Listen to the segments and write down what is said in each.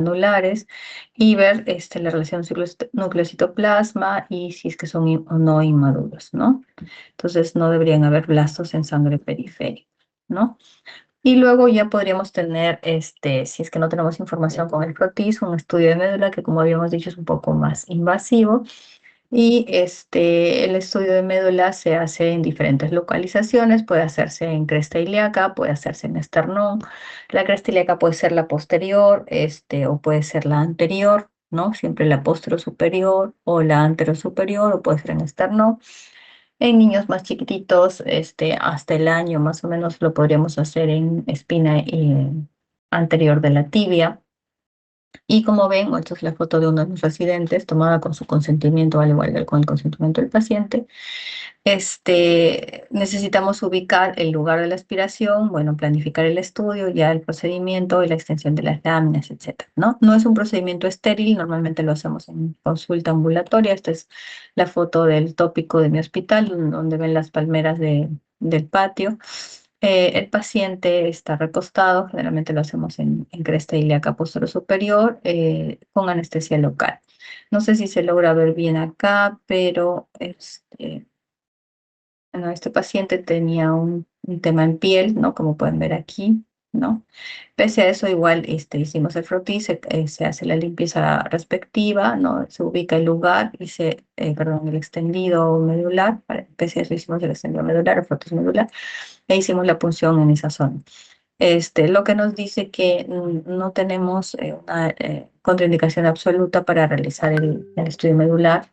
glandulares y ver la relación núcleo-citoplasma y si es que son o no inmaduros, ¿no? Entonces no deberían haber blastos en sangre periférica, ¿no? Y luego ya podríamos tener, si es que no tenemos información con el frotis, un estudio de médula que, como habíamos dicho, es un poco más invasivo. Y el estudio de médula se hace en diferentes localizaciones, puede hacerse en cresta ilíaca, puede hacerse en esternón. La cresta ilíaca puede ser la posterior, o puede ser la anterior, ¿no? Siempre la superior o la anterosuperior, o puede ser en esternón. En niños más chiquititos, hasta el año más o menos lo podríamos hacer en espina anterior de la tibia. Y como ven, esta es la foto de uno de los residentes tomada con su consentimiento, al igual que con el consentimiento del paciente. Necesitamos ubicar el lugar de la aspiración, bueno, planificar el estudio, ya el procedimiento y la extensión de las láminas, etcétera, ¿no? No es un procedimiento estéril, normalmente lo hacemos en consulta ambulatoria. Esta es la foto del tópico de mi hospital, donde ven las palmeras del patio. El paciente está recostado, generalmente lo hacemos en cresta ilíaca posterior superior, con anestesia local. No sé si se logra ver bien acá, pero bueno, este paciente tenía un tema en piel, ¿no? Como pueden ver aquí, ¿no? Pese a eso, igual hicimos el frotis, se hace la limpieza respectiva, ¿no? Se ubica el lugar y perdón, el extendido medular, pese a eso hicimos el extendido medular, el frotis medular, e hicimos la punción en esa zona. Lo que nos dice que no tenemos una contraindicación absoluta para realizar el estudio medular.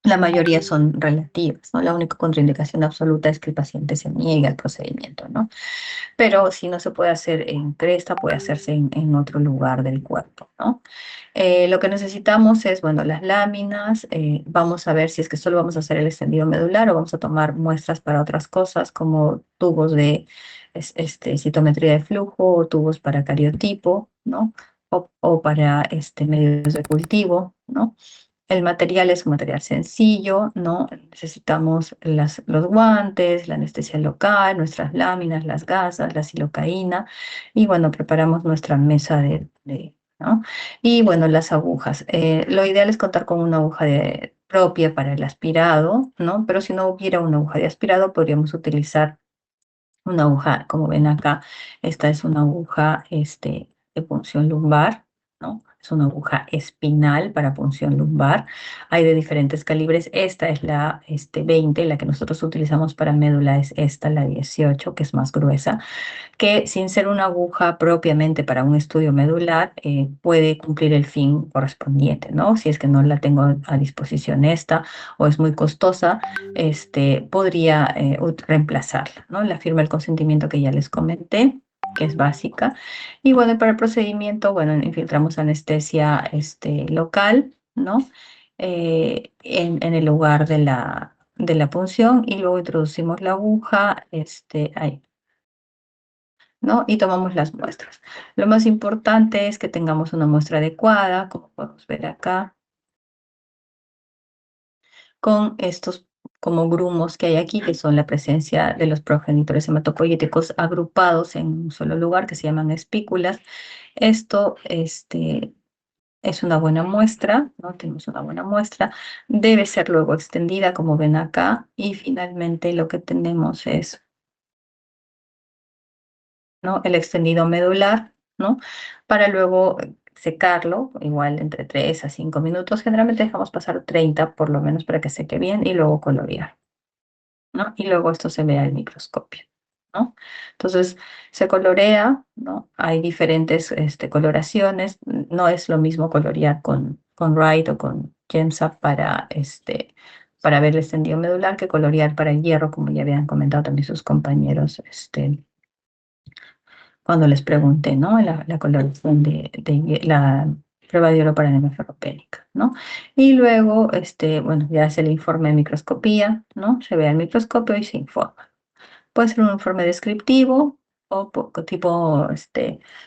La mayoría son relativas, ¿no? La única contraindicación absoluta es que el paciente se niegue al procedimiento, ¿no? Pero si no se puede hacer en cresta, puede hacerse en otro lugar del cuerpo, ¿no? Lo que necesitamos es, bueno, las láminas. Vamos a ver si es que solo vamos a hacer el extendido medular o vamos a tomar muestras para otras cosas, como tubos de citometría de flujo o tubos para cariotipo, ¿no? O para medios de cultivo, ¿no? El material es un material sencillo, ¿no? Necesitamos los guantes, la anestesia local, nuestras láminas, las gasas, la silocaína, y bueno, preparamos nuestra mesa ¿no? Y bueno, las agujas. Lo ideal es contar con una aguja propia para el aspirado, ¿no? Pero si no hubiera una aguja de aspirado, podríamos utilizar una aguja, como ven acá. Esta es una aguja de punción lumbar, ¿no? Es una aguja espinal para punción lumbar. Hay de diferentes calibres. Esta es la 20, la que nosotros utilizamos para médula es esta, la 18, que es más gruesa, que sin ser una aguja propiamente para un estudio medular, puede cumplir el fin correspondiente, ¿no? Si es que no la tengo a disposición esta o es muy costosa, podría reemplazarla, ¿no? La firma el consentimiento que ya les comenté, que es básica. Y bueno, para el procedimiento, bueno, infiltramos anestesia local, ¿no? En el lugar de la punción, y luego introducimos la aguja, ahí, ¿no? Y tomamos las muestras. Lo más importante es que tengamos una muestra adecuada, como podemos ver acá, con estos como grumos que hay aquí, que son la presencia de los progenitores hematopoyéticos agrupados en un solo lugar, que se llaman espículas. Esto, es una buena muestra, ¿no? Tenemos una buena muestra. Debe ser luego extendida, como ven acá, y finalmente lo que tenemos es, ¿no? El extendido medular, ¿no? Para luego secarlo, igual entre 3 a 5 minutos. Generalmente dejamos pasar 30 por lo menos para que seque bien, y luego colorear, ¿no? Y luego esto se ve al microscopio, ¿no? Entonces se colorea, ¿no? Hay diferentes coloraciones. No es lo mismo colorear con Wright o con GEMSA para ver el extendido medular, que colorear para el hierro, como ya habían comentado también sus compañeros, cuando les pregunté, ¿no? La coloración de la prueba de oro para anemia ferropénica, ¿no? Y luego, bueno, ya hace el informe de microscopía, ¿no? Se ve al microscopio y se informa. Puede ser un informe descriptivo o tipo,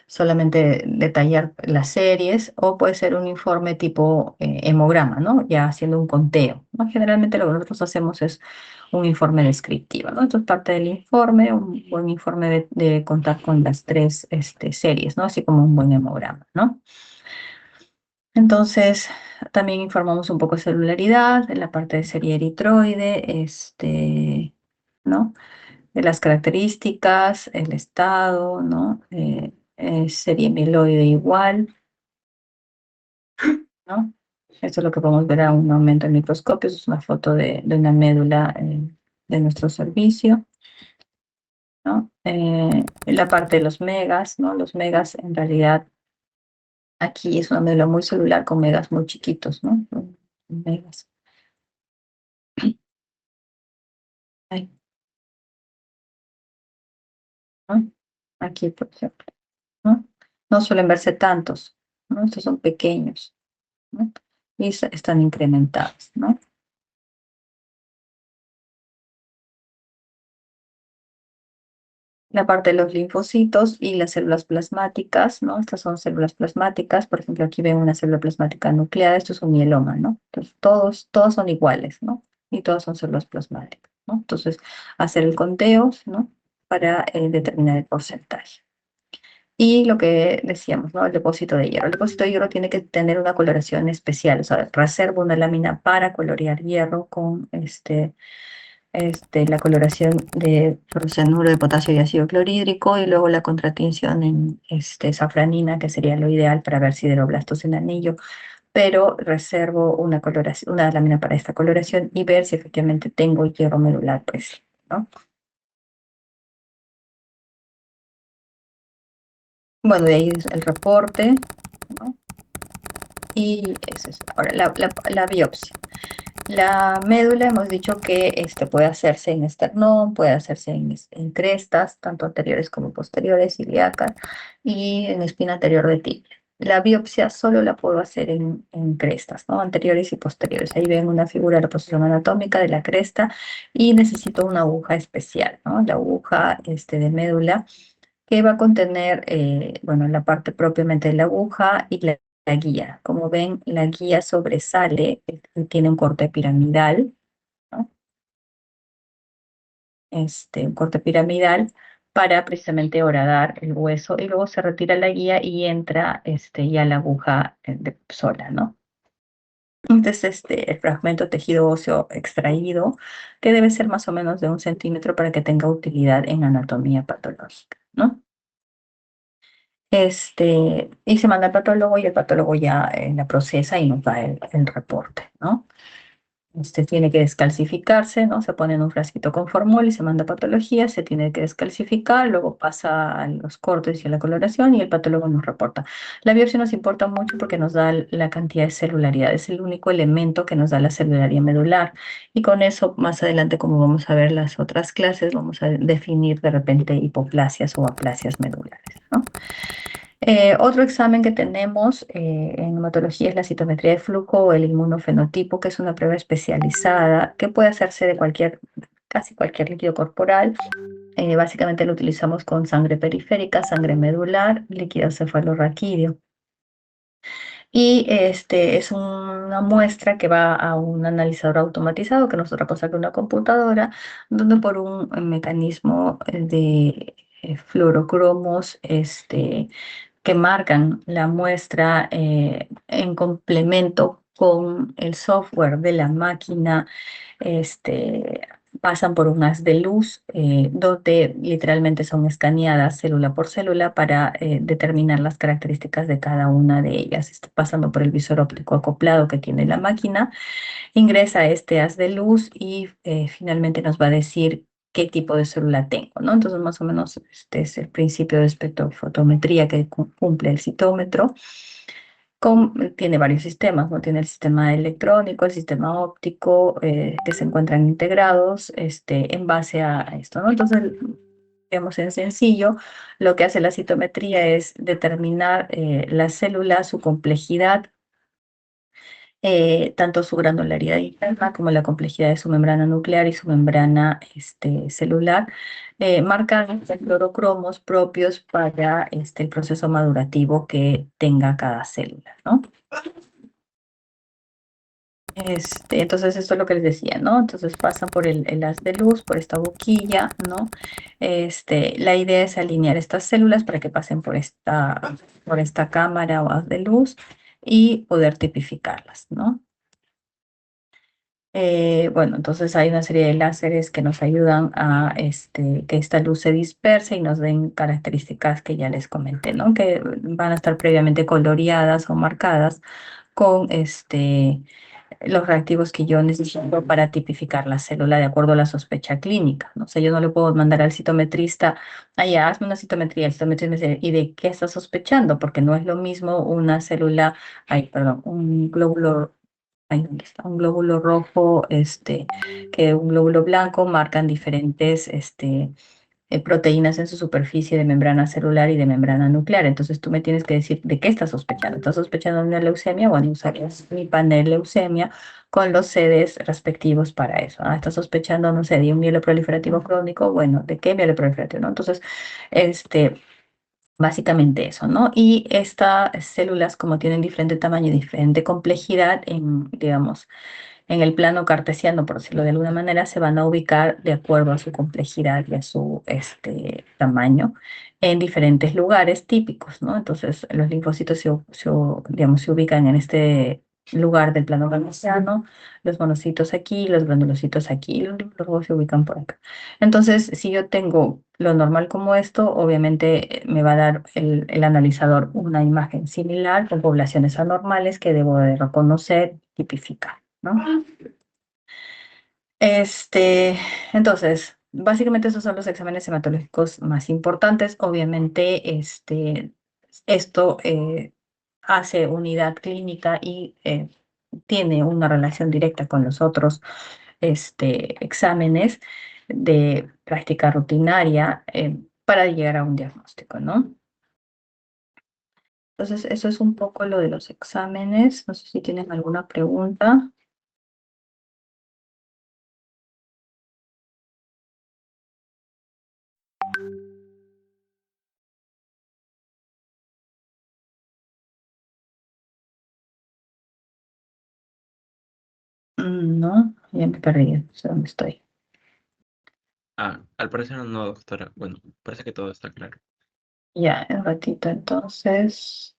solamente detallar las series, o puede ser un informe tipo hemograma, ¿no? Ya haciendo un conteo, ¿no? Generalmente lo que nosotros hacemos es un informe descriptivo, ¿no? Esto es parte del informe, un buen informe de contar con las tres series, ¿no? Así como un buen hemograma, ¿no? Entonces, también informamos un poco de celularidad, en la parte de serie eritroide, ¿no? De las características, el estado, ¿no? Serie mieloide igual, ¿no? Esto es lo que podemos ver a un aumento en microscopio, eso es una foto de una médula de nuestro servicio, ¿no? La parte de los megas, ¿no? Los megas en realidad aquí es una médula muy celular con megas muy chiquitos, ¿no? Megas. Ahí, ¿no? Aquí, por ejemplo, ¿no? No suelen verse tantos, ¿no? Estos son pequeños, ¿no? Y están incrementados, ¿no? La parte de los linfocitos y las células plasmáticas, ¿no? Estas son células plasmáticas, por ejemplo, aquí ven una célula plasmática nucleada, esto es un mieloma, ¿no? Entonces, todos son iguales, ¿no? Y todas son células plasmáticas, ¿no? Entonces, hacer el conteo, ¿no? Para determinar el porcentaje. Y lo que decíamos, ¿no? El depósito de hierro. El depósito de hierro tiene que tener una coloración especial, o sea, reservo una lámina para colorear hierro con la coloración de fluorocenuro de potasio y ácido clorhídrico y luego la contratinción en safranina, que sería lo ideal para ver sideroblastos en anillo, pero reservo una coloración, una lámina para esta coloración y ver si efectivamente tengo hierro medular presente, ¿no? Bueno, de ahí es el reporte, ¿no? Y eso es. Ahora, la biopsia. La médula hemos dicho que puede hacerse en esternón, puede hacerse en crestas, tanto anteriores como posteriores, ilíacas, y en espina anterior de tibia. La biopsia solo la puedo hacer en crestas, ¿no? Anteriores y posteriores. Ahí ven una figura de la posición anatómica de la cresta y necesito una aguja especial, ¿no? La aguja de médula que va a contener, bueno, la parte propiamente de la aguja y la guía. Como ven, la guía sobresale, tiene un corte piramidal, ¿no? Un corte piramidal para precisamente horadar el hueso y luego se retira la guía y entra ya la aguja sola, ¿no? Entonces, el fragmento tejido óseo extraído, que debe ser más o menos de 1 centímetro para que tenga utilidad en anatomía patológica, ¿no? Y se manda al patólogo y el patólogo ya la procesa y nos da el reporte, ¿no? Tiene que descalcificarse, ¿no? Se pone en un frasquito con formol y se manda a patología, se tiene que descalcificar, luego pasa a los cortes y a la coloración y el patólogo nos reporta. La biopsia nos importa mucho porque nos da la cantidad de celularidad, es el único elemento que nos da la celularidad medular. Y con eso, más adelante, como vamos a ver las otras clases, vamos a definir de repente hipoplasias o aplasias medulares, ¿no? Otro examen que tenemos en hematología es la citometría de flujo o el inmunofenotipo, que es una prueba especializada que puede hacerse de casi cualquier líquido corporal. Básicamente lo utilizamos con sangre periférica, sangre medular, líquido cefalorraquídeo. Y es una muestra que va a un analizador automatizado que nosotros pasamos a una computadora, donde por un mecanismo de fluorocromos, que marcan la muestra en complemento con el software de la máquina, pasan por un haz de luz donde literalmente son escaneadas célula por célula para determinar las características de cada una de ellas. Está pasando por el visor óptico acoplado que tiene la máquina, ingresa a este haz de luz y finalmente nos va a decir qué tipo de célula tengo, ¿no? Entonces, más o menos, este es el principio de espectrofotometría que cumple el citómetro. Tiene varios sistemas, ¿no? Tiene el sistema electrónico, el sistema óptico, que se encuentran integrados en base a esto, ¿no? Entonces, digamos en sencillo, lo que hace la citometría es determinar la célula, su complejidad, tanto su granularidad interna como la complejidad de su membrana nuclear y su membrana celular, marcan los fluorocromos propios para el proceso madurativo que tenga cada célula, ¿no? Entonces, esto es lo que les decía, ¿no? Entonces pasan por el haz de luz, por esta boquilla, ¿no? La idea es alinear estas células para que pasen por esta cámara o haz de luz y poder tipificarlas, ¿no? Bueno, entonces hay una serie de láseres que nos ayudan a que esta luz se disperse y nos den características que ya les comenté, ¿no? Que van a estar previamente coloreadas o marcadas con los reactivos que yo necesito para tipificar la célula de acuerdo a la sospecha clínica, ¿no? O sea, yo no le puedo mandar al citometrista, ya, hazme una citometría, el citometrista me dice, ¿y de qué está sospechando? Porque no es lo mismo una célula, ay, perdón, un glóbulo, ay, ¿dónde está? Un glóbulo rojo, que un glóbulo blanco marcan diferentes, proteínas en su superficie de membrana celular y de membrana nuclear. Entonces tú me tienes que decir de qué estás sospechando. ¿Estás sospechando de una leucemia? Bueno, usarías mi panel leucemia con los CDs respectivos para eso. ¿Estás sospechando, no sé, de un mieloproliferativo crónico? Bueno, ¿de qué mieloproliferativo? ¿No? Entonces, este... básicamente eso, ¿no? Y estas células, como tienen diferente tamaño y diferente complejidad, digamos, en el plano cartesiano, por decirlo de alguna manera, se van a ubicar de acuerdo a su complejidad y a su tamaño en diferentes lugares típicos, ¿no? Entonces, los linfocitos digamos, se ubican en este lugar del plano cartesiano, los monocitos aquí, los granulocitos aquí, los linfocitos se ubican por acá. Entonces, si yo tengo lo normal como esto, obviamente me va a dar el analizador una imagen similar con poblaciones anormales que debo de reconocer, tipificar, ¿no? Este, entonces, básicamente esos son los exámenes hematológicos más importantes. Obviamente, esto hace unidad clínica y tiene una relación directa con los otros exámenes de práctica rutinaria para llegar a un diagnóstico, ¿no? Entonces, eso es un poco lo de los exámenes. No sé si tienen alguna pregunta. No, ya me perdí, no sé dónde estoy. Ah, al parecer no, doctora. Bueno, parece que todo está claro. Ya, un ratito entonces.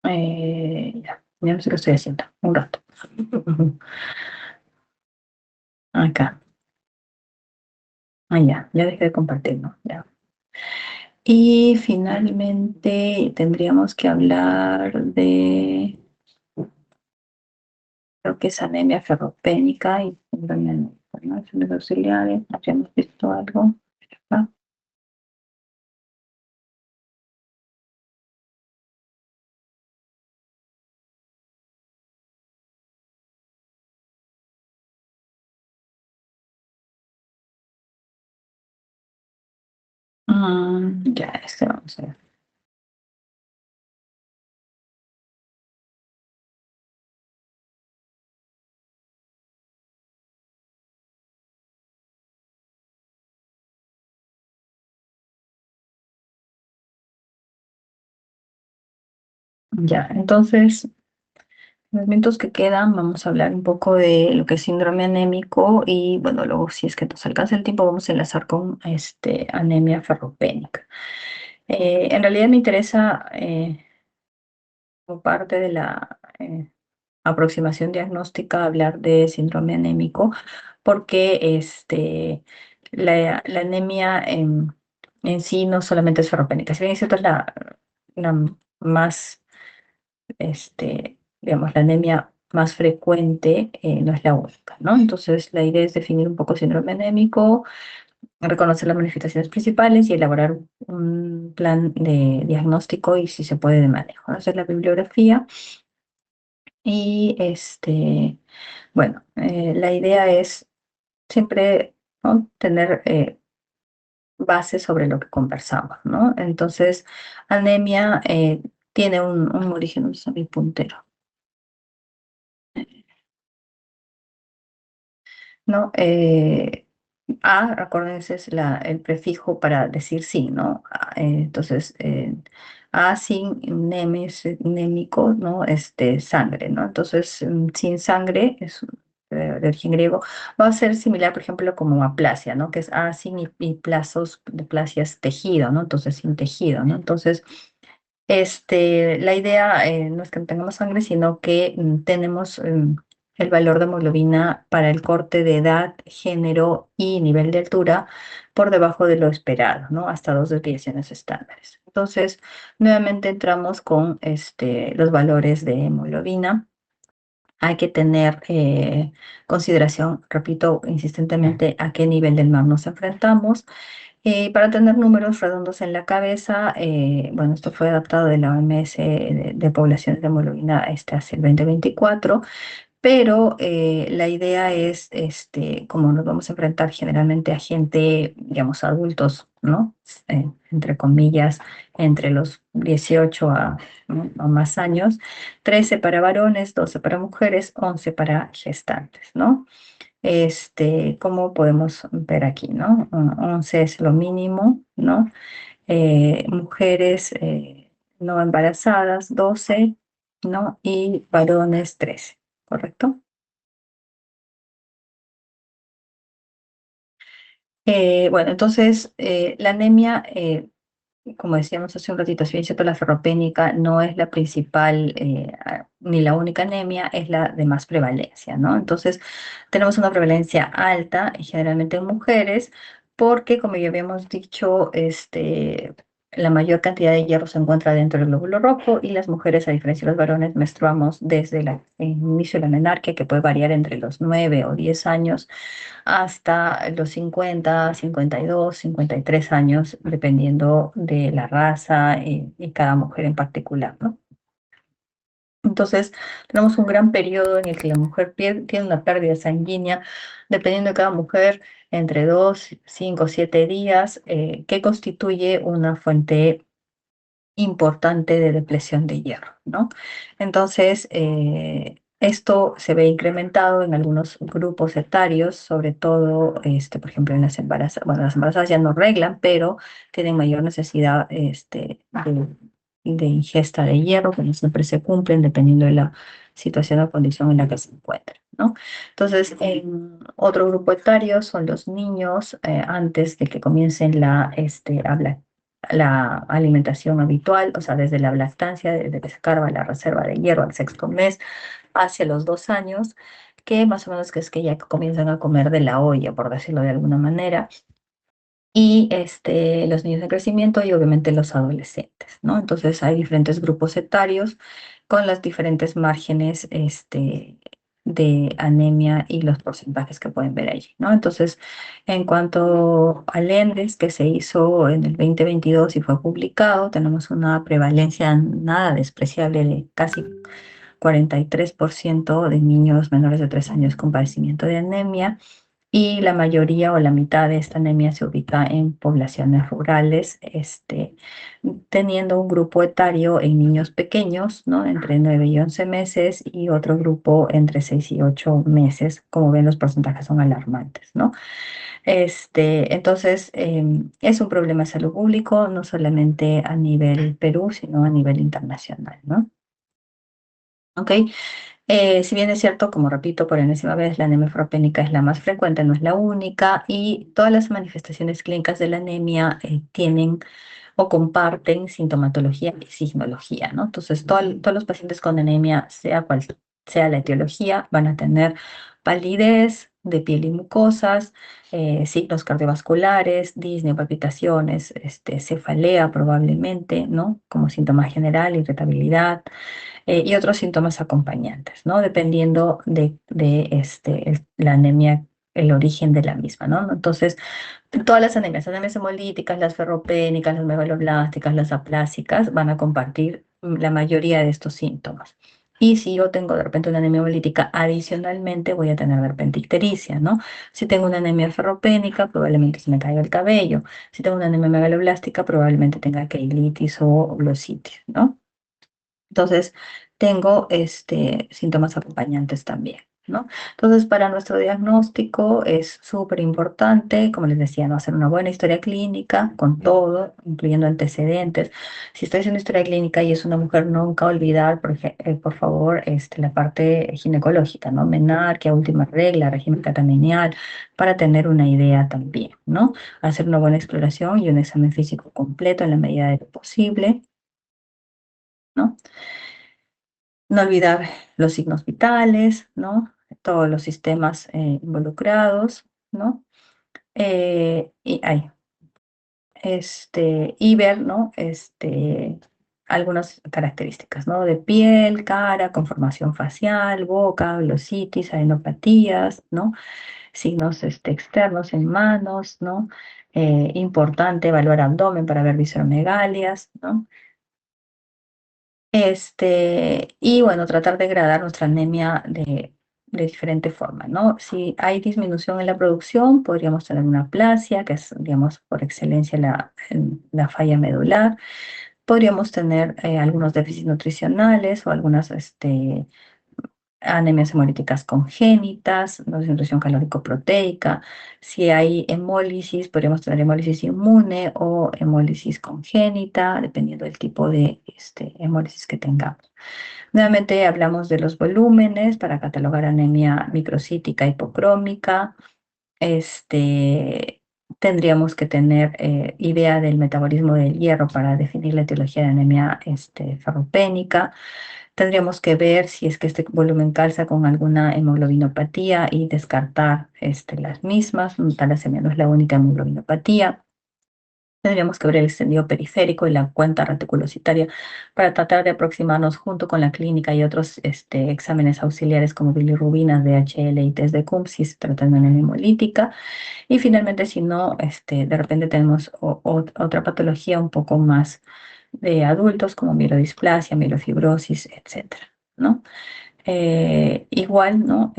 Ya no sé qué estoy haciendo. Un rato. Acá. Ya dejé de compartir, ¿no? Ya. Y finalmente tendríamos que hablar de, creo que es anemia ferropénica y síndrome anémico, ¿no? Enfermedades auxiliares, habíamos visto algo. ¿No? Ya, vamos a ver. Ya, entonces, en los minutos que quedan, vamos a hablar un poco de lo que es síndrome anémico y, bueno, luego, si es que nos alcanza el tiempo, vamos a enlazar con anemia ferropénica. En realidad me interesa, como parte de la aproximación diagnóstica, hablar de síndrome anémico, porque la anemia en sí no solamente es ferropénica, si bien es cierto, es la más, digamos, la anemia más frecuente, no es la única, ¿no? Entonces, la idea es definir un poco síndrome anémico, reconocer las manifestaciones principales y elaborar un plan de diagnóstico y, si se puede, de manejo, ¿no? Hacer la bibliografía y, bueno, la idea es siempre, ¿no?, tener bases sobre lo que conversamos, ¿no? Entonces, anemia tiene un origen, ¿dónde está mi puntero? ¿No? Acuérdense, es el prefijo para decir sí, ¿no? Entonces, A sin némico, ¿no? Sangre, ¿no? Entonces, sin sangre, es de origen griego, va a ser similar, por ejemplo, como aplasia, ¿no? Que es A sin y plazos, de plasia es tejido, ¿no? Entonces, sin tejido, ¿no? Entonces, La idea no es que no tengamos sangre, sino que tenemos el valor de hemoglobina para el corte de edad, género y nivel de altura por debajo de lo esperado, ¿no? Hasta dos desviaciones estándares. Entonces, nuevamente entramos con los valores de hemoglobina. Hay que tener consideración, repito insistentemente, a qué nivel del mar nos enfrentamos. Para tener números redondos en la cabeza, bueno, esto fue adaptado de la OMS de poblaciones de hemoglobina hacia el 2024, pero la idea es, como nos vamos a enfrentar generalmente a gente, digamos, adultos, ¿no? Entre comillas, entre los 18 ¿no? a más años, 13 para varones, 12 para mujeres, 11 para gestantes, ¿no? Como podemos ver aquí, ¿no? 11 es lo mínimo, ¿no? Mujeres no embarazadas, 12, ¿no? Y varones, 13, ¿correcto? Bueno, entonces la anemia, como decíamos hace un ratito, si bien es cierto, la ferropénica no es la principal ni la única anemia, es la de más prevalencia, ¿no? Entonces, tenemos una prevalencia alta, generalmente en mujeres, porque, como ya habíamos dicho, la mayor cantidad de hierro se encuentra dentro del glóbulo rojo y las mujeres, a diferencia de los varones, menstruamos desde el inicio de la menarquia, que puede variar entre los 9 o 10 años hasta los 50, 52, 53 años, dependiendo de la raza y cada mujer en particular, ¿no? Entonces, tenemos un gran periodo en el que la mujer tiene una pérdida sanguínea, dependiendo de cada mujer, entre 2, 5, 7 días, que constituye una fuente importante de depresión de hierro, ¿no? Entonces, esto se ve incrementado en algunos grupos etarios, sobre todo, por ejemplo, en las embarazadas. Bueno, las embarazadas ya no reglan, pero tienen mayor necesidad de ingesta de hierro, que no siempre se cumplen dependiendo de la situación o condición en la que se encuentran, ¿no? Entonces, en otro grupo etario son los niños antes de que comiencen la alimentación habitual, o sea, desde la lactancia, desde que se carga la reserva de hierro al sexto mes, hacia los 2 años, que más o menos que es que ya comienzan a comer de la olla, por decirlo de alguna manera, y los niños en crecimiento y obviamente los adolescentes, ¿no? Entonces hay diferentes grupos etarios con las diferentes márgenes de anemia y los porcentajes que pueden ver allí, ¿no? Entonces, en cuanto al ENDES que se hizo en el 2022 y fue publicado, tenemos una prevalencia nada despreciable de casi 43% de niños menores de 3 años con padecimiento de anemia y la mayoría o la mitad de esta anemia se ubica en poblaciones rurales, teniendo un grupo etario en niños pequeños, ¿no? Entre 9 y 11 meses y otro grupo entre 6 y 8 meses. Como ven, los porcentajes son alarmantes, ¿no? Entonces, es un problema de salud público, no solamente a nivel Perú, sino a nivel internacional, ¿no? ¿Ok? Si bien es cierto, como repito por enésima vez, la anemia ferropénica es la más frecuente, no es la única, y todas las manifestaciones clínicas de la anemia tienen o comparten sintomatología y signología, ¿no? Entonces, todos los pacientes con anemia, sea cual sea la etiología, van a tener palidez de piel y mucosas, signos cardiovasculares, disnea, palpitaciones, cefalea probablemente, ¿no? Como síntoma general, irritabilidad y otros síntomas acompañantes, ¿no? Dependiendo de la anemia, el origen de la misma, ¿no? Entonces, todas las anemias hemolíticas, las ferropénicas, las megaloblásticas, las aplásicas, van a compartir la mayoría de estos síntomas. Y si yo tengo de repente una anemia hemolítica, adicionalmente voy a tener de repente ictericia, ¿no? Si tengo una anemia ferropénica, probablemente se me caiga el cabello. Si tengo una anemia megaloblástica, probablemente tenga keilitis o glositis, ¿no? Entonces, tengo síntomas acompañantes también, ¿no? Entonces, para nuestro diagnóstico es súper importante, como les decía, ¿no? Hacer una buena historia clínica con todo, incluyendo antecedentes. Si estoy haciendo historia clínica y es una mujer, nunca olvidar, por favor, la parte ginecológica, ¿no? Menarquia, última regla, régimen catamenial, para tener una idea también, ¿no? Hacer una buena exploración y un examen físico completo en la medida de lo posible ¿no? No olvidar los signos vitales, ¿no? Todos los sistemas involucrados, ¿no? Y ver, ¿no? Algunas características, ¿no? De piel, cara, conformación facial, boca, glositis, adenopatías, ¿no? Signos externos en manos, ¿no? Importante evaluar abdomen para ver visceromegalias, ¿no? Y bueno, tratar de gradar nuestra anemia de diferente forma, ¿no? Si hay disminución en la producción, podríamos tener una aplasia, que es, digamos, por excelencia la falla medular. Podríamos tener algunos déficits nutricionales o algunas anemias hemolíticas congénitas, no desnutrición calórico-proteica. Si hay hemólisis, podríamos tener hemólisis inmune o hemólisis congénita, dependiendo del tipo de hemólisis que tengamos. Nuevamente hablamos de los volúmenes para catalogar anemia microcítica hipocrómica. Tendríamos que tener idea del metabolismo del hierro para definir la etiología de anemia ferropénica. Tendríamos que ver si es que este volumen calza con alguna hemoglobinopatía y descartar las mismas. Talasemia no es la única hemoglobinopatía. Tendríamos que ver el extendido periférico y la cuenta reticulocitaria para tratar de aproximarnos junto con la clínica y otros exámenes auxiliares como bilirrubinas, DHL y test de Coombs si se trata de una anemia hemolítica. Y finalmente, si no, de repente tenemos otra patología un poco más de adultos como mielodisplasia, mielofibrosis, etcétera, ¿no? Igual, ¿no?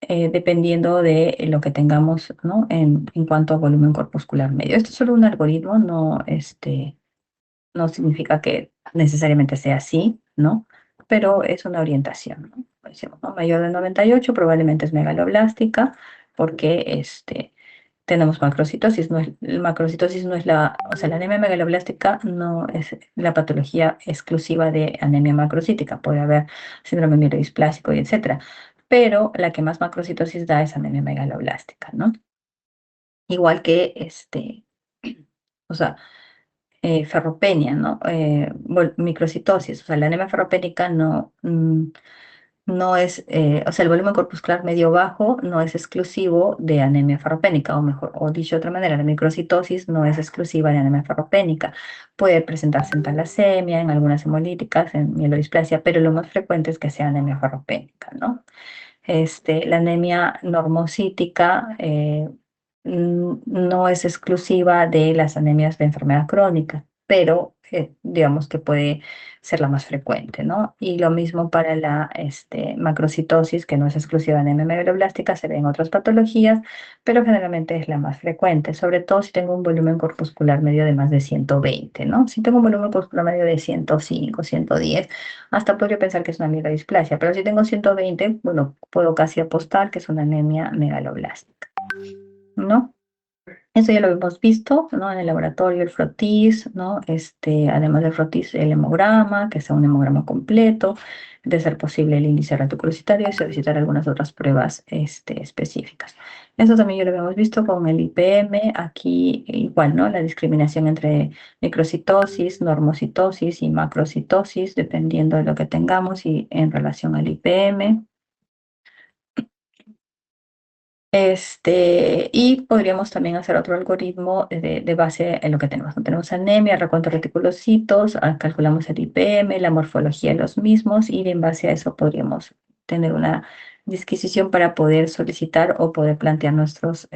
Dependiendo de lo que tengamos, ¿no? En cuanto a volumen corpuscular medio. Esto es solo un algoritmo, no significa que necesariamente sea así, ¿no? Pero es una orientación, ¿no? Por ejemplo, ¿no? Mayor de 98 probablemente es megaloblástica, porque tenemos macrocitosis. Macrocitosis no es o sea, la anemia megaloblástica no es la patología exclusiva de anemia macrocítica. Puede haber síndrome mielodisplásico y etcétera. Pero la que más macrocitosis da es anemia megaloblástica, ¿no? Igual que o sea, ferropenia, ¿no? Microcitosis, o sea, la anemia ferropénica no es, o sea, el volumen corpuscular medio bajo no es exclusivo de anemia ferropénica, o mejor, o dicho de otra manera, la microcitosis no es exclusiva de anemia ferropénica. Puede presentarse en talasemia, en algunas hemolíticas, en mielodisplasia, pero lo más frecuente es que sea anemia ferropénica, ¿no? La anemia normocítica no es exclusiva de las anemias de enfermedad crónica, pero digamos que puede ser la más frecuente, ¿no? Y lo mismo para la macrocitosis, que no es exclusiva de anemia megaloblástica, se ve en otras patologías, pero generalmente es la más frecuente, sobre todo si tengo un volumen corpuscular medio de más de 120, ¿no? Si tengo un volumen corpuscular medio de 105, 110, hasta podría pensar que es una mielodisplasia, pero si tengo 120, bueno, puedo casi apostar que es una anemia megaloblástica, ¿no? Eso ya lo hemos visto, ¿no? En el laboratorio, el frotis, ¿no? Además del frotis, el hemograma, que sea un hemograma completo, de ser posible el índice reticulocitario y solicitar algunas otras pruebas, específicas. Eso también ya lo habíamos visto con el IPM, aquí igual, ¿no? La discriminación entre microcitosis, normocitosis y macrocitosis, dependiendo de lo que tengamos y en relación al IPM. Y podríamos también hacer otro algoritmo de base en lo que tenemos. ¿No? Tenemos anemia, recuento de reticulocitos, calculamos el IPM, la morfología de los mismos y en base a eso podríamos tener una disquisición para poder solicitar o poder plantear nuestros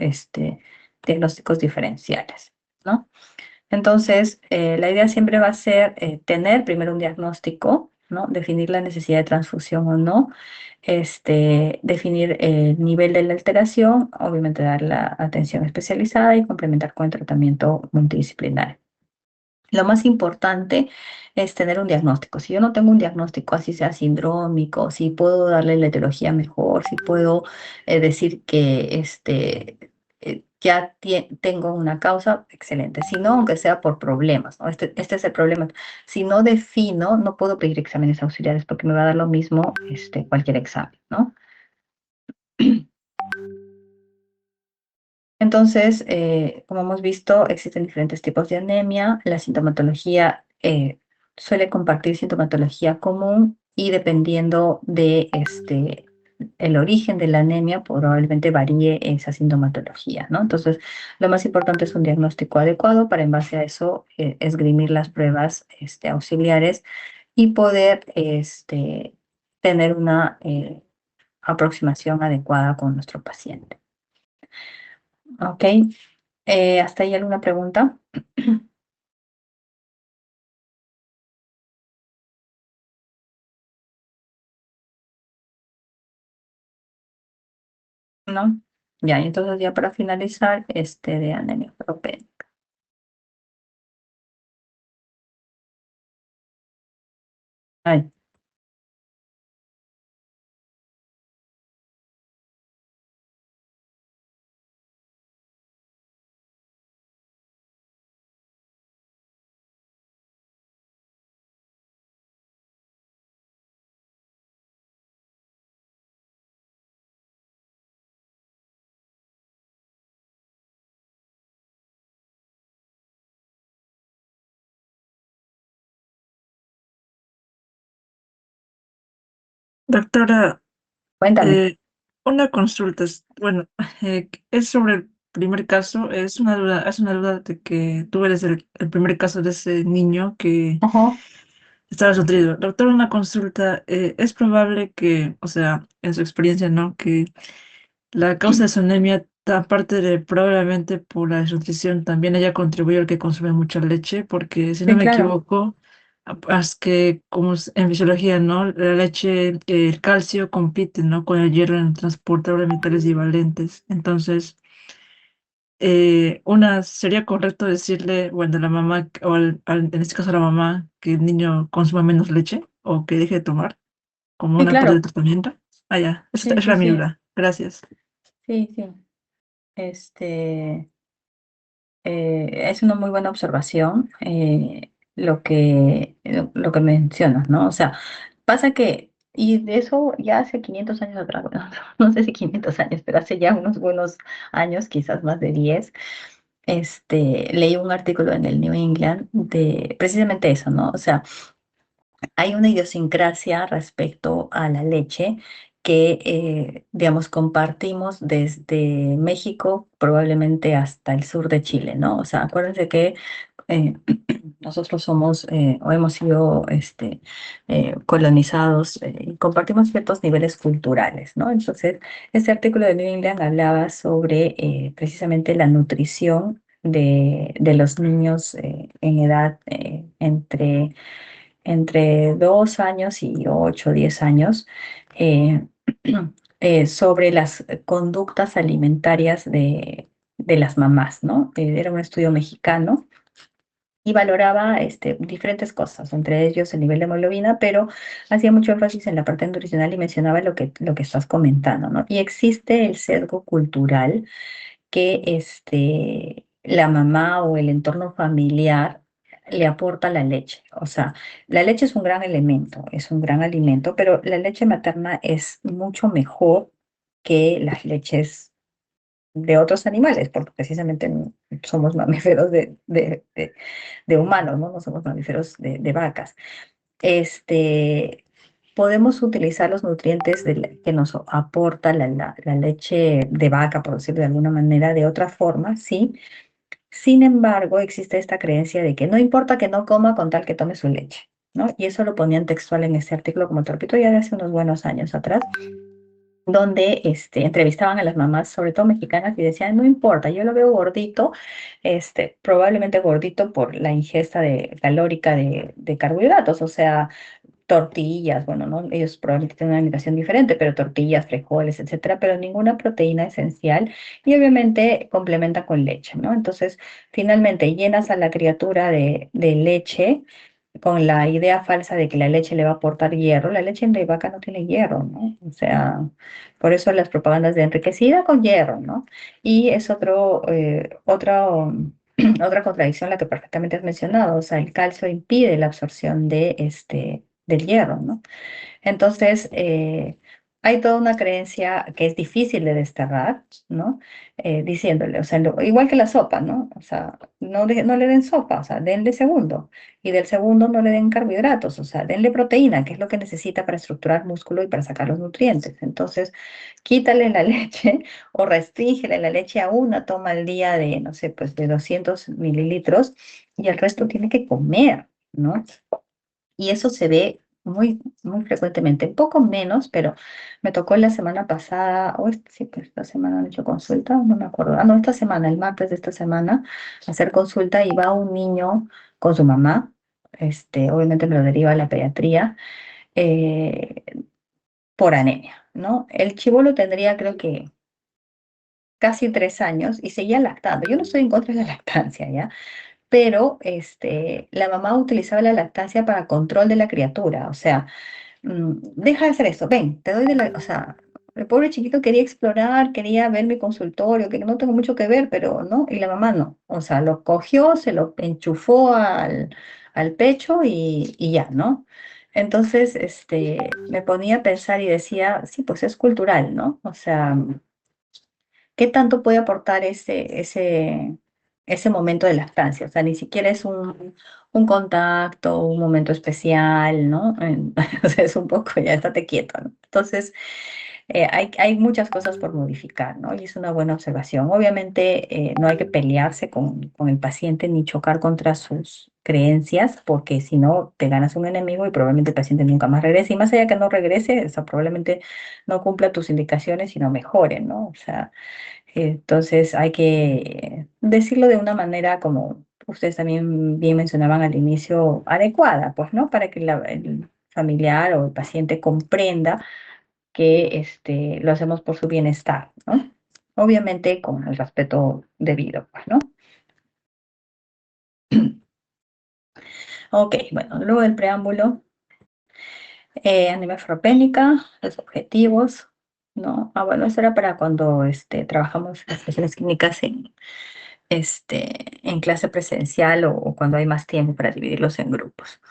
diagnósticos diferenciales, ¿no? Entonces, la idea siempre va a ser tener primero un diagnóstico, ¿no? Definir la necesidad de transfusión o no, definir el nivel de la alteración, obviamente dar la atención especializada y complementar con el tratamiento multidisciplinario. Lo más importante es tener un diagnóstico. Si yo no tengo un diagnóstico, así sea sindrómico, si puedo darle la etiología mejor, si puedo decir que ya tengo una causa, excelente. Si no, aunque sea por problemas, ¿no? Este es el problema. Si no defino, no puedo pedir exámenes auxiliares porque me va a dar lo mismo cualquier examen, ¿no? Entonces, como hemos visto, existen diferentes tipos de anemia. La sintomatología suele compartir sintomatología común y dependiendo de el origen de la anemia, probablemente varíe esa sintomatología, ¿no? Entonces, lo más importante es un diagnóstico adecuado para en base a eso esgrimir las pruebas auxiliares y poder tener una aproximación adecuada con nuestro paciente. ¿Ok? ¿Hasta ahí alguna pregunta? ¿No? Ya, y entonces ya para finalizar, de anemia propénica. Ay, Doctora, cuéntame. eh, una consulta, bueno, es sobre el primer caso, es una duda de que tú eres el primer caso de ese niño que Ajá. estaba nutrido. Doctora, una consulta, es probable que, o sea, en su experiencia, ¿no? Que la causa de su anemia, aparte de probablemente por la desnutrición, también haya contribuido al que consume mucha leche, porque si no Sí, me claro. equivoco, es que como en fisiología, ¿no? La leche, el calcio compite, ¿no? Con el hierro en el transporte de metales bivalentes. Entonces, sería correcto decirle, bueno, a la mamá, en este caso a la mamá, que el niño consuma menos leche o que deje de tomar como Sí, una parte del claro. tratamiento. Ah, ya, Sí, esa sí, era mi sí. duda. Gracias. Sí, sí. Es una muy buena observación lo que mencionas, ¿no? O sea, pasa que, y de eso ya hace 500 años atrás, bueno, no sé si 500 años, pero hace ya unos buenos años, quizás más de 10, leí un artículo en el New England de precisamente eso, ¿no? O sea, hay una idiosincrasia respecto a la leche que, digamos, compartimos desde México probablemente hasta el sur de Chile, ¿no? O sea, acuérdense que eh, nosotros somos o hemos sido colonizados y compartimos ciertos niveles culturales, ¿no? Entonces, este artículo de New England hablaba sobre precisamente la nutrición de los niños en edad entre 2 años y 8 o 10 años, eh, sobre las conductas alimentarias de las mamás, ¿no? Era un estudio mexicano y valoraba diferentes cosas, entre ellos el nivel de hemoglobina, pero hacía mucho énfasis en la parte nutricional y mencionaba lo que estás comentando, ¿no? Y existe el sesgo cultural que la mamá o el entorno familiar le aporta la leche. O sea, la leche es un gran elemento, es un gran alimento, pero la leche materna es mucho mejor que las leches de otros animales, porque precisamente no somos mamíferos de humanos, ¿no? No somos mamíferos de vacas. Este, Podemos utilizar los nutrientes que nos aporta la leche de vaca, por decirlo de alguna manera, de otra forma, ¿sí? Sin embargo, existe esta creencia de que no importa que no coma con tal que tome su leche, ¿no? Y eso lo ponían textual en ese artículo, como te repito, ya de hace unos buenos años atrás, donde entrevistaban a las mamás, sobre todo mexicanas, y decían, no importa, yo lo veo gordito, probablemente gordito por la ingesta calórica de carbohidratos, o sea, tortillas, bueno, ¿no? Ellos probablemente tienen una alimentación diferente, pero tortillas, frijoles, etcétera, pero ninguna proteína esencial y obviamente complementa con leche, ¿no? Entonces, finalmente llenas a la criatura de leche con la idea falsa de que la leche le va a aportar hierro. La leche de vaca no tiene hierro, ¿no? O sea, por eso las propagandas de enriquecida con hierro, ¿no? Y es otra contradicción la que perfectamente has mencionado, o sea, el calcio impide la absorción del hierro, ¿no? Entonces, hay toda una creencia que es difícil de desterrar, ¿no? Diciéndole, o sea, igual que la sopa, ¿no? O sea, no le den sopa, o sea, denle segundo. Y del segundo no le den carbohidratos, o sea, denle proteína, que es lo que necesita para estructurar músculo y para sacar los nutrientes. Entonces, quítale la leche o restríngele la leche a una toma al día de, no sé, pues de 200 mililitros y el resto tiene que comer, ¿no? Y eso se ve muy frecuentemente, un poco menos, pero me tocó la semana pasada, sí, pues esta semana han hecho consulta, no me acuerdo, no, esta semana, el martes de esta semana, hacer consulta y va un niño con su mamá, obviamente me lo deriva a la pediatría, eh, por anemia, ¿no? El chibolo tendría creo que casi 3 años y seguía lactando. Yo no estoy en contra de la lactancia, ¿ya? Pero la mamá utilizaba la lactancia para control de la criatura, o sea, deja de hacer esto, ven, te doy o sea, el pobre chiquito quería explorar, quería ver mi consultorio, que no tengo mucho que ver, pero no, y la mamá no, o sea, lo cogió, se lo enchufó al pecho y ya, ¿no? Entonces, me ponía a pensar y decía, sí, pues es cultural, ¿no? O sea, ¿qué tanto puede aportar ese momento de lactancia? O sea, ni siquiera es un contacto, un momento especial, ¿no? O sea, es un poco, ya estate quieto, ¿no? Entonces, hay muchas cosas por modificar, ¿no? Y es una buena observación. Obviamente, no hay que pelearse con el paciente ni chocar contra sus creencias, porque si no, te ganas un enemigo y probablemente el paciente nunca más regrese. Y más allá que no regrese, o sea, probablemente no cumpla tus indicaciones y no mejore, ¿no? O sea, entonces hay que decirlo de una manera como ustedes también bien mencionaban al inicio, adecuada, pues, ¿no? Para que el familiar o el paciente comprenda que lo hacemos por su bienestar, ¿no? Obviamente con el respeto debido, pues, ¿no? Ok, bueno, luego del preámbulo, anemia ferropénica, los objetivos, ¿no? Ah, bueno, eso era para cuando trabajamos en las sesiones clínicas en clase presencial o cuando hay más tiempo para dividirlos en grupos.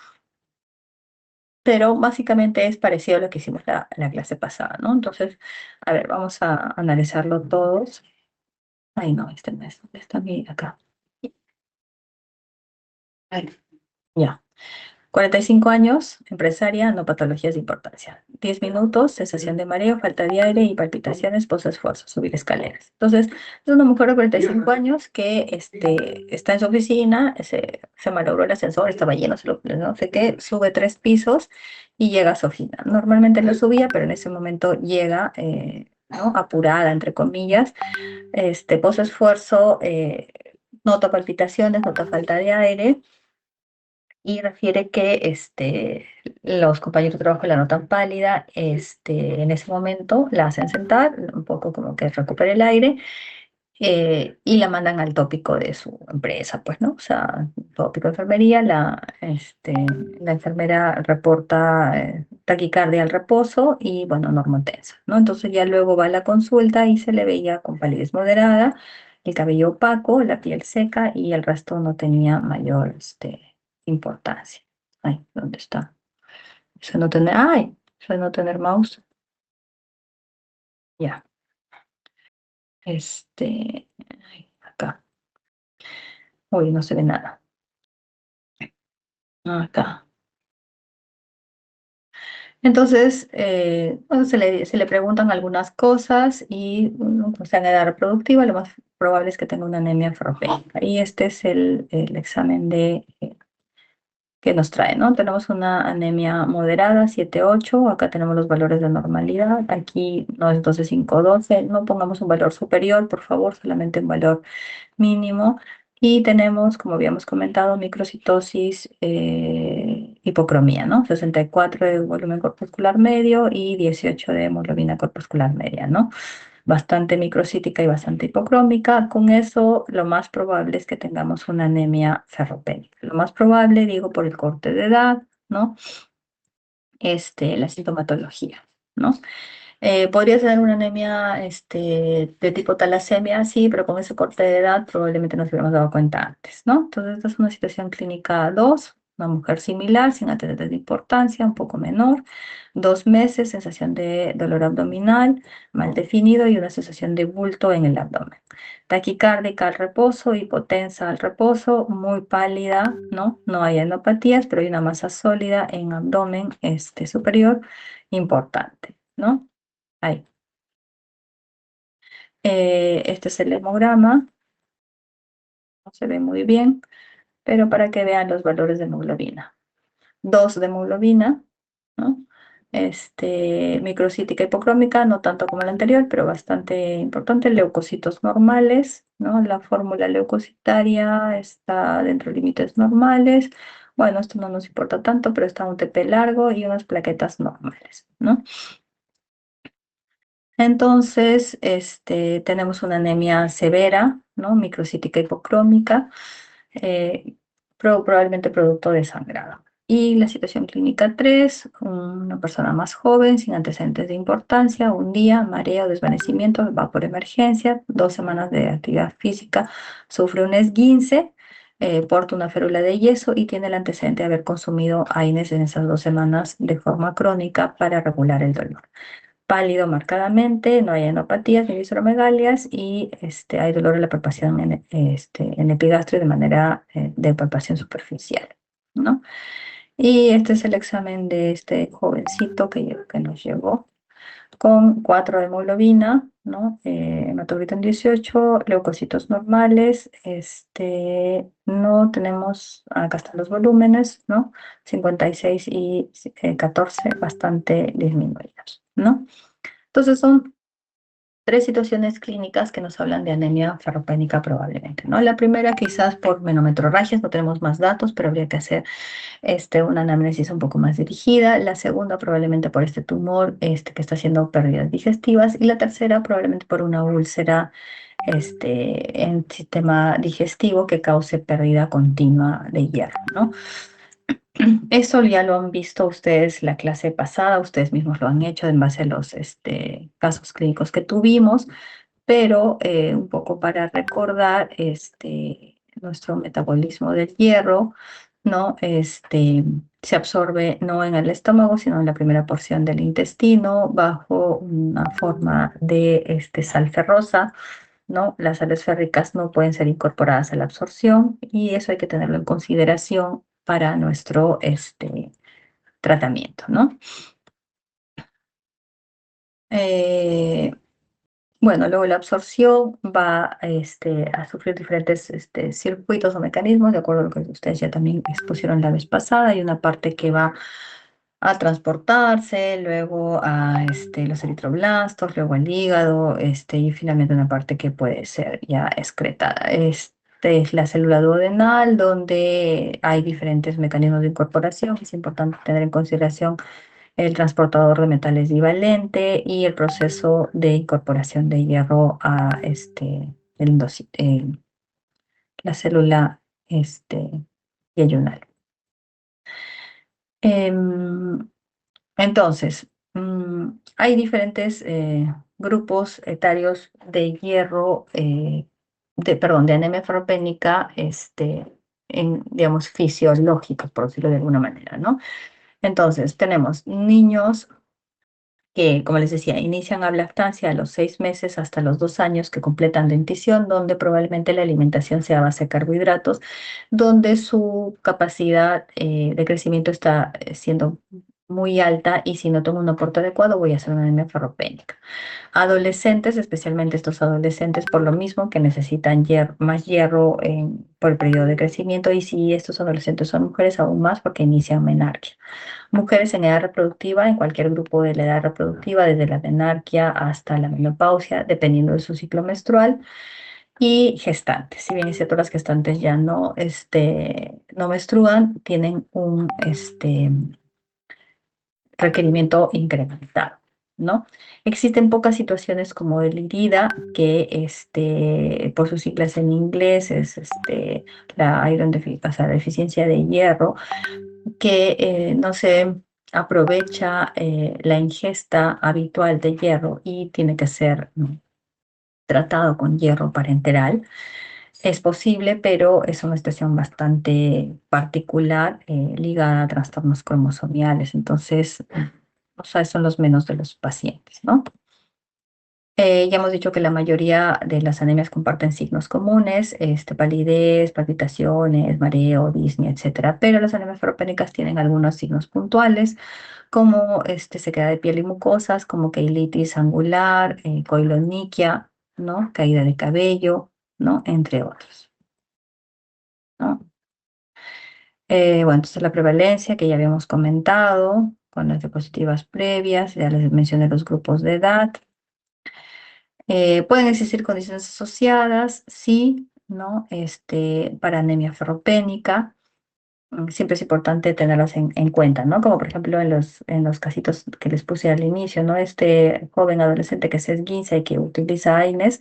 Pero básicamente es parecido a lo que hicimos la clase pasada, ¿no? Entonces, a ver, vamos a analizarlo todos. Ay, no, este no es, está mi acá. Ay, ya. 45 años, empresaria, no patologías de importancia. 10 minutos, sensación de mareo, falta de aire y palpitaciones post-esfuerzo, subir escaleras. Entonces, es una mujer de 45 años que está en su oficina, se malogró el ascensor, estaba lleno, no sé qué, sube 3 pisos y llega a su oficina. Normalmente no subía, pero en ese momento llega, ¿no? Apurada, entre comillas, post-esfuerzo, nota palpitaciones, nota falta de aire y refiere que los compañeros de trabajo la notan pálida, en ese momento la hacen sentar, un poco como que recupere el aire, y la mandan al tópico de su empresa, pues, ¿no? O sea, tópico de enfermería, la enfermera reporta taquicardia al reposo y, bueno, normotensa, ¿no? Entonces ya luego va a la consulta y se le veía con palidez moderada, el cabello opaco, la piel seca y el resto no tenía mayor, importancia. Ay, ¿dónde está? Eso de no tener mouse. Ya, ay, acá. Uy, no se ve nada. Acá. Entonces, bueno, se le preguntan algunas cosas y pues, en edad reproductiva lo más probable es que tenga una anemia ferropénica. Y este es el examen que nos trae, ¿no? Tenemos una anemia moderada, 7,8. Acá tenemos los valores de normalidad. Aquí no es 12, 5, 12. No pongamos un valor superior, por favor, solamente un valor mínimo. Y tenemos, como habíamos comentado, microcitosis, hipocromía, ¿no? 64 de volumen corpuscular medio y 18 de hemoglobina corpuscular media, ¿no? Bastante microcítica y bastante hipocrómica. Con eso, lo más probable es que tengamos una anemia ferropénica. Lo más probable, digo, por el corte de edad, ¿no? La sintomatología, ¿no? Podría ser una anemia de tipo talasemia, sí, pero con ese corte de edad probablemente nos hubiéramos dado cuenta antes, ¿no? Entonces, esta es una situación clínica 2. Una mujer similar, sin antecedentes de importancia, un poco menor, 2 meses, sensación de dolor abdominal, mal definido y una sensación de bulto en el abdomen. Taquicárdica al reposo, hipotensa al reposo, muy pálida, ¿no? No hay enopatías, pero hay una masa sólida en abdomen superior importante, ¿no? Ahí. Este es el hemograma, no se ve muy bien, pero para que vean los valores de hemoglobina. 2 de hemoglobina, ¿no? Microcítica hipocrómica, no tanto como la anterior, pero bastante importante. Leucocitos normales, ¿no? La fórmula leucocitaria está dentro de límites normales. Bueno, esto no nos importa tanto, pero está un TP largo y unas plaquetas normales, ¿no? Entonces, tenemos una anemia severa, ¿no? Microcítica hipocrómica, eh, probablemente producto de sangrado. Y la situación clínica 3, una persona más joven, sin antecedentes de importancia, un día, mareo, desvanecimiento, va por emergencia, 2 semanas de actividad física, sufre un esguince, porta una férula de yeso y tiene el antecedente de haber consumido AINES en esas 2 semanas de forma crónica para regular el dolor. Pálido marcadamente, no hay enopatías ni visceromegalias y hay dolor en la palpación en epigastrio de manera de palpación superficial, ¿no? Y este es el examen de este jovencito que nos llegó con 4 de hemoglobina, ¿no? Hematocrito 18, leucocitos normales, no tenemos, acá están los volúmenes, ¿no? 56 y 14 bastante disminuidos, ¿no? Entonces son 3 situaciones clínicas que nos hablan de anemia ferropénica probablemente, ¿no? La primera quizás por menometrorragias, no tenemos más datos, pero habría que hacer una anamnesis un poco más dirigida. La segunda probablemente por este tumor que está haciendo pérdidas digestivas. Y la tercera probablemente por una úlcera en sistema digestivo que cause pérdida continua de hierro, ¿no? Eso ya lo han visto ustedes la clase pasada, ustedes mismos lo han hecho en base a los casos clínicos que tuvimos, pero un poco para recordar nuestro metabolismo del hierro, ¿no? Se absorbe no en el estómago, sino en la primera porción del intestino, bajo una forma de sal ferrosa, ¿no? Las sales férricas no pueden ser incorporadas a la absorción y eso hay que tenerlo en consideración para nuestro tratamiento, ¿no? Eh, bueno, luego la absorción va a sufrir diferentes circuitos o mecanismos, de acuerdo a lo que ustedes ya también expusieron la vez pasada. Hay una parte que va a transportarse, luego a los eritroblastos, luego al hígado, y finalmente una parte que puede ser ya excretada. Es la célula duodenal, donde hay diferentes mecanismos de incorporación. Es importante tener en consideración el transportador de metales divalente y el proceso de incorporación de hierro a la célula yeyunal. Em, entonces, hay diferentes grupos etarios de hierro, perdón, de anemia ferropénica, digamos, fisiológicos, por decirlo de alguna manera, ¿no? Entonces, tenemos niños que, como les decía, inician a lactancia a los 6 meses hasta los 2 años, que completan dentición, donde probablemente la alimentación sea a base de carbohidratos, donde su capacidad de crecimiento está siendo muy alta y si no tengo un aporte adecuado voy a hacer una anemia ferropénica. Adolescentes, especialmente estos adolescentes, por lo mismo que necesitan más hierro por el periodo de crecimiento y si estos adolescentes son mujeres, aún más porque inician menarquia. Mujeres en edad reproductiva, en cualquier grupo de la edad reproductiva, desde la menarquia hasta la menopausia, dependiendo de su ciclo menstrual, y gestantes. Si bien es cierto, las gestantes ya no menstruan, tienen un requerimiento incrementado, ¿no? Existen pocas situaciones como el IRIDA, que por sus siglas en inglés es la o sea, deficiencia de hierro, que no se aprovecha la ingesta habitual de hierro y tiene que ser tratado con hierro parenteral. es posible, pero es una situación bastante particular, ligada a trastornos cromosomiales. Entonces, o sea, son los menos de los pacientes, ¿no? Ya hemos dicho que la mayoría de las anemias comparten signos comunes, palidez, palpitaciones, mareo, disnea, etcétera. Pero las anemias ferropénicas tienen algunos signos puntuales, como sequedad de piel y mucosas, como keilitis angular, coiloniquia, ¿no? Caída de cabello, ¿no? Entre otros, ¿no? Bueno, entonces la prevalencia que ya habíamos comentado, con las diapositivas previas, ya les mencioné los grupos de edad. Pueden existir condiciones asociadas, sí, ¿no? Para anemia ferropénica. Siempre es importante tenerlas en cuenta, ¿no? Como por ejemplo en los casitos que les puse al inicio, ¿no? Este joven adolescente que se esguince y que utiliza AINES,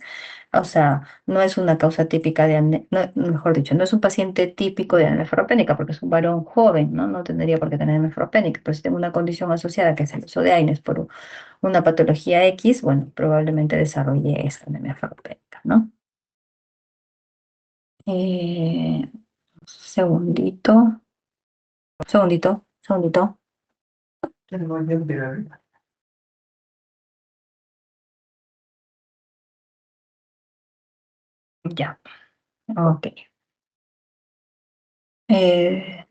o sea, no es una causa típica de mejor dicho, no es un paciente típico de anemia ferropénica porque es un varón joven, ¿no? No tendría por qué tener anemia ferropénica, pero si tiene una condición asociada que es el uso de AINES por una patología X, bueno, probablemente desarrolle esta anemia ferropénica, ¿no? Eh, segundito, segundito. Ya, ok. Eh,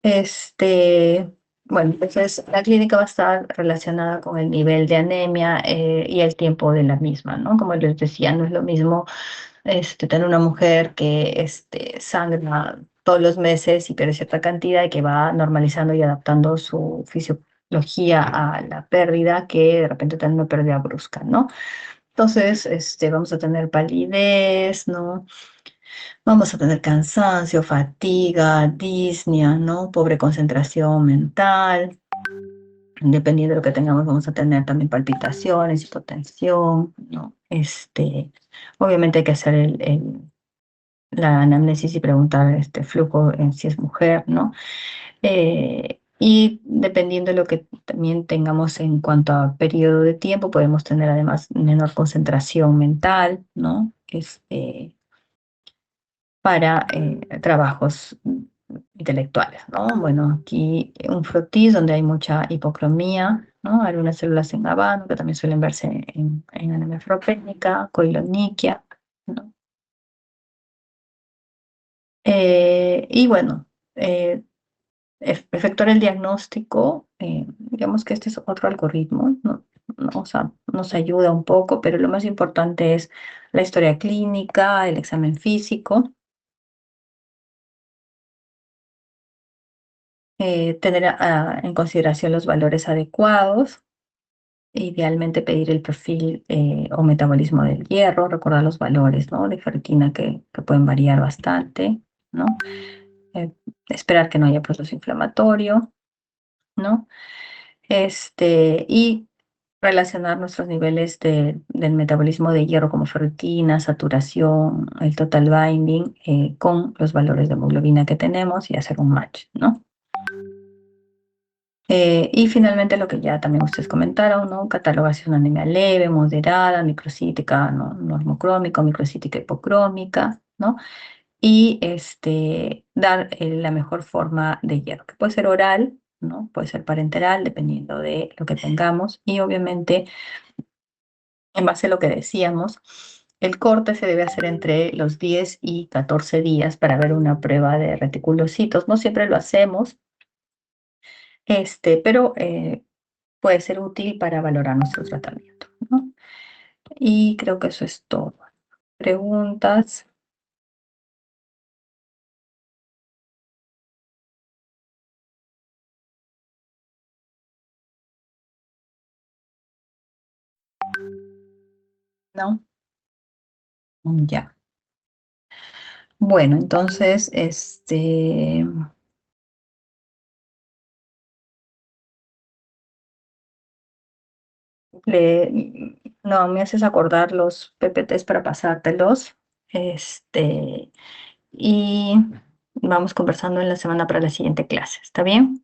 este, bueno, entonces la clínica va a estar relacionada con el nivel de anemia y el tiempo de la misma, ¿no? Como les decía, no es lo mismo tener una mujer que sangra todos los meses y pierde cierta cantidad y que va normalizando y adaptando su fisiología a la pérdida que de repente tener una pérdida brusca, ¿no? Entonces, vamos a tener palidez, ¿no? Vamos a tener cansancio, fatiga, disnea, ¿no? Pobre concentración mental. Dependiendo de lo que tengamos, vamos a tener también palpitaciones, hipotensión, ¿no? Obviamente hay que hacer la anamnesis y preguntar este flujo en si es mujer, ¿no? Y dependiendo de lo que también tengamos en cuanto a periodo de tiempo, podemos tener además menor concentración mental, ¿no? Para trabajos intelectuales, ¿no? Bueno, aquí un frotis donde hay mucha hipocromía, ¿no? Algunas células en habano que también suelen verse en anemia ferropénica, coiloniquia, ¿no? Y bueno, eh, efectuar el diagnóstico, digamos que este es otro algoritmo, ¿no? O sea, nos ayuda un poco, pero lo más importante es la historia clínica, el examen físico, tener en consideración los valores adecuados, idealmente pedir el perfil o metabolismo del hierro, recordar los valores, ¿no? De ferritina que pueden variar bastante, ¿no? Eh, esperar que no haya proceso inflamatorio, ¿no? Y relacionar nuestros niveles del metabolismo de hierro como ferritina, saturación, el total binding, con los valores de hemoglobina que tenemos y hacer un match, ¿no? Y finalmente lo que ya también ustedes comentaron, ¿no? Catalogar si es una anemia leve, moderada, microcítica, ¿no? Normocrómica, microcítica hipocrómica, ¿no? Y dar la mejor forma de hierro, que puede ser oral, ¿no? Puede ser parenteral, dependiendo de lo que tengamos. Y obviamente, en base a lo que decíamos, el corte se debe hacer entre los 10 y 14 días para ver una prueba de reticulocitos. No siempre lo hacemos, pero puede ser útil para valorar nuestro tratamiento, ¿no? Y creo que eso es todo. ¿Preguntas? ¿No? Ya. Bueno, entonces, no, me haces acordar los PPTs para pasártelos. Y vamos conversando en la semana para la siguiente clase. ¿Está bien?